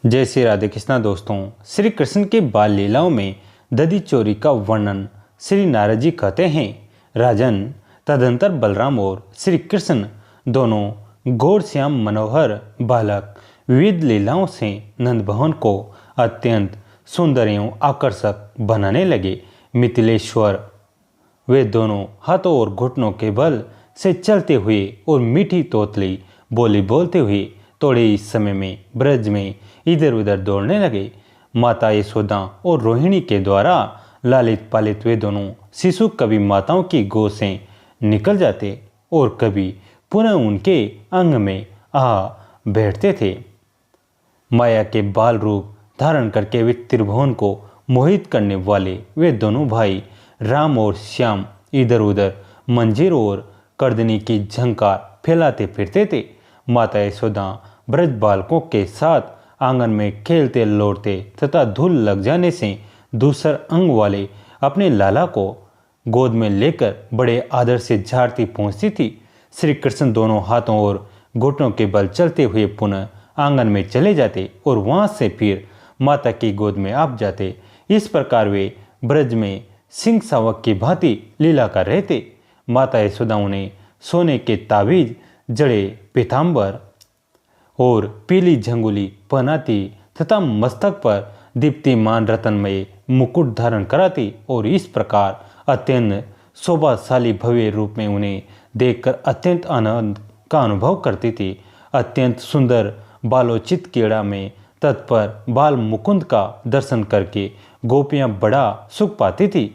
जय श्री राधे कृष्णा। दोस्तों, श्री कृष्ण के बाल लीलाओं में दधी चोरी का वर्णन श्री नारद जी कहते हैं। राजन, तदंतर बलराम और श्री कृष्ण दोनों गौर श्याम मनोहर बालक विविध लीलाओं से नंद भवन को अत्यंत सुंदर एवं आकर्षक बनाने लगे। मिथिलेश्वर वे दोनों हाथों और घुटनों के बल से चलते हुए और मीठी तोतली बोली बोलते हुए थोड़े ही समय में ब्रज में इधर उधर दौड़ने लगे। माता यशोदा और रोहिणी के द्वारा लालित पालित वे दोनों शिशु कभी माताओं की गोद से निकल जाते और कभी पुनः उनके अंग में आ बैठते थे। माया के बाल रूप धारण करके वे त्रिभुवन को मोहित करने वाले वे दोनों भाई राम और श्याम इधर उधर मंजीर और कर्दनी की झंकार फैलाते फिरते थे। माता यशोदा ब्रज बालकों के साथ आंगन में खेलते लौटते तथा धूल लग जाने से दूसर अंग वाले अपने लाला को गोद में लेकर बड़े आदर से झाड़ती पहुंचती थी। श्री कृष्ण दोनों हाथों और घुटनों के बल चलते हुए पुनः आंगन में चले जाते और वहां से फिर माता की गोद में आप जाते। इस प्रकार वे ब्रज में सिंह शावक की भांति लीला कर रहे थे। माता यशोदा उन्हें सोने के ताबीज, जड़े, पीताम्बर और पीली झंगुली पहनाती तथा मस्तक पर दीप्तिमान रतनमय मुकुट धारण कराती और इस प्रकार अत्यंत शोभाशाली भव्य रूप में उन्हें देखकर अत्यंत आनंद का अनुभव करती थी। अत्यंत सुंदर बालोचित क्रीड़ा में तत्पर बाल मुकुंद का दर्शन करके गोपियां बड़ा सुख पाती थी।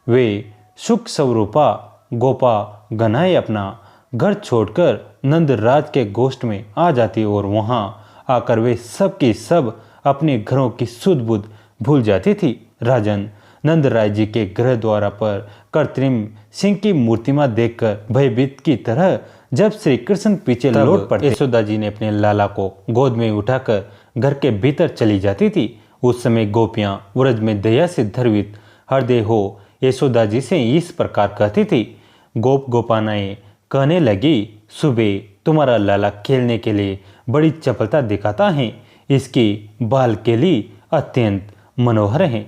वे सुख स्वरूपा गोपा गनाए अपना घर छोड़कर नंदराज के गोष्ठ में आ जाती और वहां आकर वे सब की सब अपने घरों की सुध बुध भूल जाती थी। राजन, नंदराज जी के गृह द्वार पर कृत्रिम सिंह की मूर्तिमां देखकर भयभीत की तरह जब श्री कृष्ण पीछे लौट पड़ते, यशोदा जी ने अपने लाला को गोद में उठाकर घर के भीतर चली जाती थी। उस समय गोपियां व्रज में दया से धर्वित हृदय हो यशोदा जी से इस प्रकार कहती थी। गोप गोपानाएं कहने लगी, सुबह तुम्हारा लाला खेलने के लिए बड़ी चपलता दिखाता है, इसकी बाल के लिए अत्यंत मनोहर है।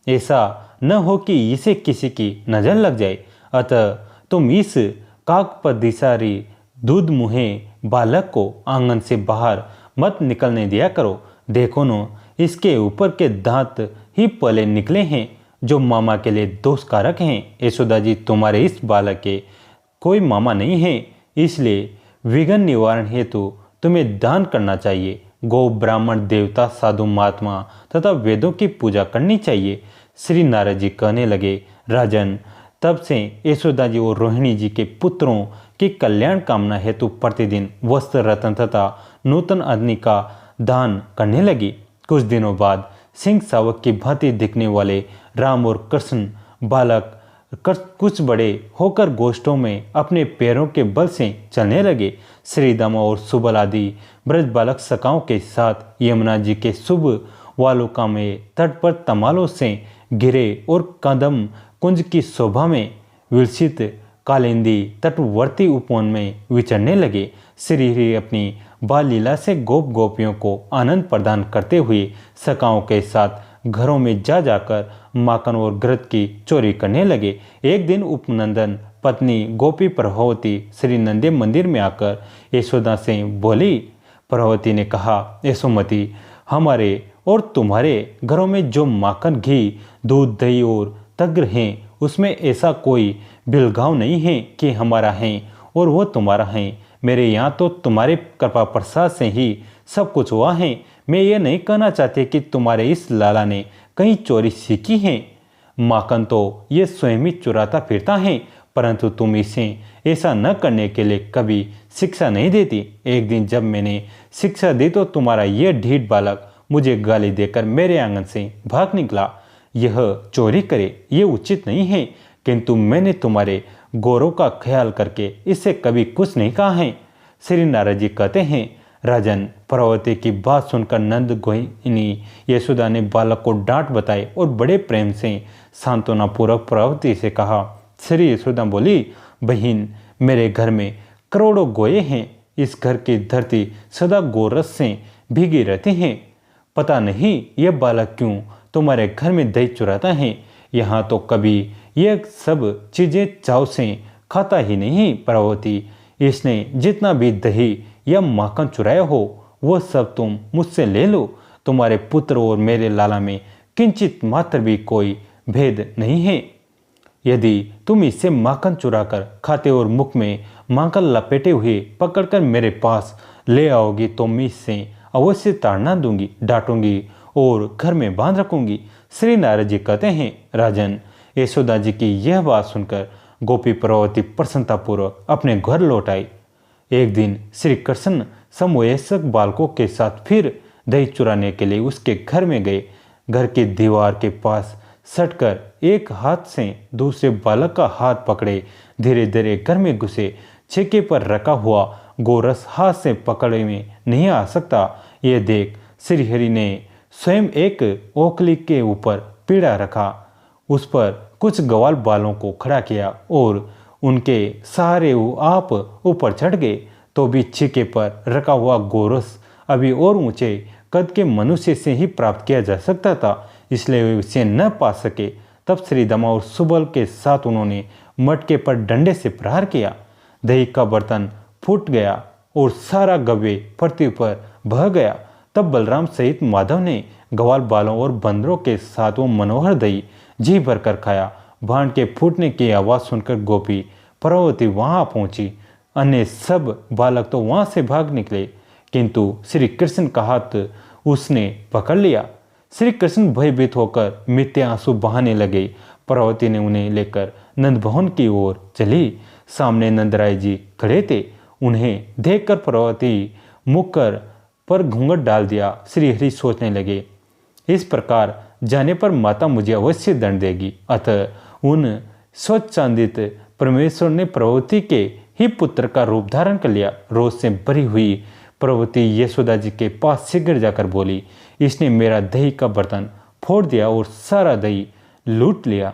ऐसा न हो कि इसे किसी की नजर लग जाए, अतः तुम इस काकपदिसारी दूध मुहे बालक को आंगन से बाहर मत निकलने दिया करो। देखो न, इसके ऊपर के दांत ही पले निकले हैं जो मामा के लिए दोषकारक हैं। यशोदा जी, तुम्हारे इस बालक के कोई मामा नहीं है, इसलिए विघ्न निवारण हेतु तुम्हें दान करना चाहिए। गौ, ब्राह्मण, देवता, साधु महात्मा तथा वेदों की पूजा करनी चाहिए। श्री नारद जी कहने लगे, राजन, तब से यशोदा जी और रोहिणी जी के पुत्रों की कल्याण कामना हेतु प्रतिदिन वस्त्र, रत्न तथा नूतन अग्नि का दान करने लगी। कुछ दिनों बाद सिंह शावक की भांति दिखने वाले राम और कृष्ण बालक कुछ बड़े होकर गोष्ठों में अपने पैरों के बल से चलने लगे। श्रीदामा और सुबल आदि ब्रज बालक सखाओं के साथ यमुना जी के शुभ वालुका में तट पर तमालों से घिरे और कदम कुंज की शोभा में विलसित कालिंदी तटवर्ती उपवन में विचरने लगे। श्री हरि अपनी बाल लीला से गोप गोपियों को आनंद प्रदान करते हुए सखाओं के साथ घरों में जा जाकर माखन और घृत की चोरी करने लगे। एक दिन उपनंदन पत्नी गोपी प्रभवती श्री नंदे मंदिर में आकर यशोदा से बोली। प्रभवती ने कहा, यशोमती, हमारे और तुम्हारे घरों में जो माखन, घी, दूध, दही और तग्र हैं, उसमें ऐसा कोई बिलगाव नहीं है कि हमारा है और वो तुम्हारा है। मेरे यहाँ तो तुम्हारे कृपा प्रसाद से ही सब कुछ हुआ है। मैं ये नहीं कहना चाहती कि तुम्हारे इस लाला ने कहीं चोरी सीखी है। माखन तो ये स्वयं ही चुराता फिरता है, परंतु तुम इसे ऐसा न करने के लिए कभी शिक्षा नहीं देती। एक दिन जब मैंने शिक्षा दी तो तुम्हारा ये ढीठ बालक मुझे गाली देकर मेरे आंगन से भाग निकला। यह चोरी करे ये उचित नहीं है, किंतु मैंने तुम्हारे गौरव का ख्याल करके इससे कभी कुछ नहीं कहा है। श्री नारद जी कहते हैं, राजन, प्रभवती की बात सुनकर नंद गोहिनी यशोदा ने बालक को डांट बताई और बड़े प्रेम से सांत्वना पूर्वक प्रभवती से कहा। श्री यशोदा बोली, बहन, मेरे घर में करोड़ों गोये हैं। इस घर की धरती सदा गोरस से भीगी रहती हैं। पता नहीं यह बालक क्यों तुम्हारे घर में दही चुराता है। यहाँ तो कभी यह सब चीज़ें चाव से खाता ही नहीं प्रभावती। इसने जितना भी दही या माखन चुराया हो वह सब तुम मुझसे ले लो। तुम्हारे पुत्र और मेरे लाला में किंचित मात्र भी कोई भेद नहीं है। यदि तुम इससे माखन चुराकर खाते और मुख में माखन लपेटे हुए पकड़कर मेरे पास ले आओगी तो मैं इससे अवश्य ताड़ना दूंगी, डांटूंगी और घर में बांध रखूंगी। श्री नारद जी कहते हैं, राजन, यशोदा जी की यह बात सुनकर गोपी प्रभावती प्रसन्नतापूर्वक अपने घर लौट आई। एक दिन श्री कृष्ण समवयस्क बालकों के साथ फिर दही चुराने के लिए उसके घर में गए। घर की दीवार के पास सटकर एक हाथ से दूसरे बालक का हाथ पकड़े धीरे धीरे घर में घुसे। छेके पर रखा हुआ गोरस हाथ से पकड़े में नहीं आ सकता। ये देख श्रीहरि ने स्वयं एक ओखली के ऊपर पीढ़ा रखा, उस पर कुछ ग्वाल बालों को खड़ा किया और उनके सहारे आप ऊपर चढ़ गए। तो भी छेके पर रखा हुआ गोरस अभी और ऊंचे कद के मनुष्य से ही प्राप्त किया जा सकता था, इसलिए वे उसे न पा सके। तब श्रीदामा और सुबल के साथ उन्होंने मटके पर डंडे से प्रहार किया। दही का बर्तन फूट गया और सारा गव्य पृथ्वी पर बह गया। तब बलराम सहित माधव ने ग्वाल बालों और बंदरों के साथ वो मनोहर दही जी भरकर खाया। भांड के फूटने की आवाज़ सुनकर गोपी प्रभावती वहां पहुंची। अन्य सब बालक तो वहां से भाग निकले, किंतु श्री कृष्ण का हाथ उसने पकड़ लिया। श्री कृष्ण भयभीत होकर मिथ्य आंसू बहाने लगे। प्रभावती ने उन्हें लेकर नंद भवन की ओर चली। सामने नंदराय जी खड़े थे। उन्हें देखकर प्रभावती मुख पर घूंघट डाल दिया। श्रीहरि सोचने लगे, इस प्रकार जाने पर माता मुझे अवश्य दंड देगी। अतः उन स्वच्छांदित परमेश्वर ने प्रभावती के ही पुत्र का रूप धारण कर लिया। रोज से भरी हुई प्रभावती यशोदा जी के पास शीघ्र जाकर बोली, इसने मेरा दही का बर्तन फोड़ दिया और सारा दही लूट लिया।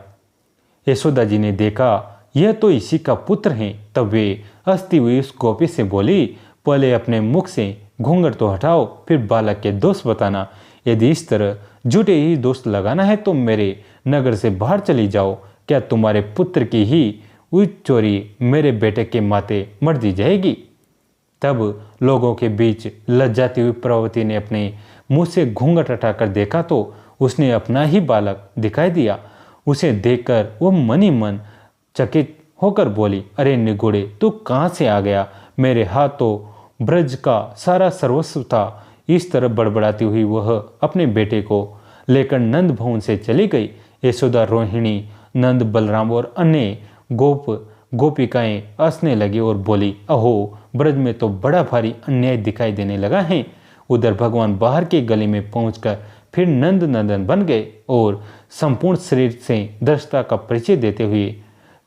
यशोदा जी ने देखा यह तो इसी का पुत्र है। तब वे हंसती हुई उस गोपी से बोली, पहले अपने मुख से घूंघट तो हटाओ, फिर बालक के दोष बताना। यदि इस तरह झूठे ही दोष लगाना है तो मेरे नगर से बाहर चली जाओ। क्या तुम्हारे पुत्र की ही हुई चोरी मेरे बेटे के माथे मर दी जाएगी? तब लोगों के बीच लज्जाती हुई प्रभावती ने अपने मुंह से घूंघट हटाकर देखा तो उसने अपना ही बालक दिखाई दिया। उसे देखकर वो मन ही मन चकित होकर बोली, अरे निगुड़े, तू कहाँ से आ गया? मेरे हाथ तो ब्रज का सारा सर्वस्व था। इस तरह बड़बड़ाती हुई वह अपने बेटे को लेकर नंद भवन से चली गई। यशोदा, रोहिणी, नंद, बलराम और अन्य गोपिकाएं हंसने लगी और बोली, अहो, ब्रज में तो बड़ा भारी अन्याय दिखाई देने लगा है। उधर भगवान बाहर की गली में पहुंचकर फिर नंद नंदन बन गए और संपूर्ण शरीर से दृष्टता का परिचय देते हुए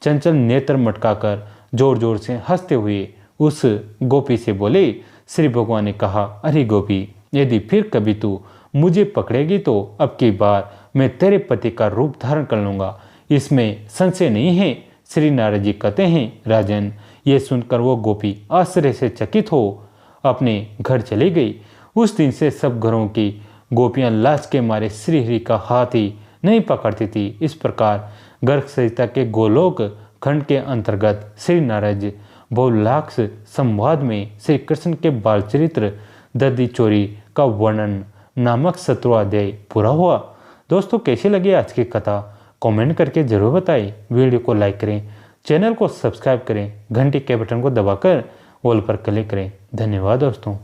चंचल नेत्र मटकाकर जोर जोर से हंसते हुए उस गोपी से बोले, श्री भगवान ने कहा, अरे गोपी, यदि फिर कभी तू मुझे पकड़ेगी तो अब की बार मैं तेरे पति का रूप धारण कर लूंगा, इसमें संशय नहीं है। श्री नारद जी कहते हैं, राजन, ये सुनकर वो गोपी आश्चर्य से चकित हो अपने घर चली गई। उस दिन से सब घरों की गोपियां लाज के मारे श्रीहरि का हाथ ही नहीं पकड़ती थी। इस प्रकार गर्ग संहिता के गोलोक खंड के अंतर्गत श्री नारद बहुलाक्ष संवाद में श्री कृष्ण के बाल चरित्र दधी चोरी का वर्णन नामक 17वां अध्याय पूरा हुआ। दोस्तों, कैसी लगी आज की कथा कमेंट करके जरूर बताएं। वीडियो को लाइक करें, चैनल को सब्सक्राइब करें, घंटी के बटन को दबाकर ऑल पर क्लिक करें। धन्यवाद दोस्तों।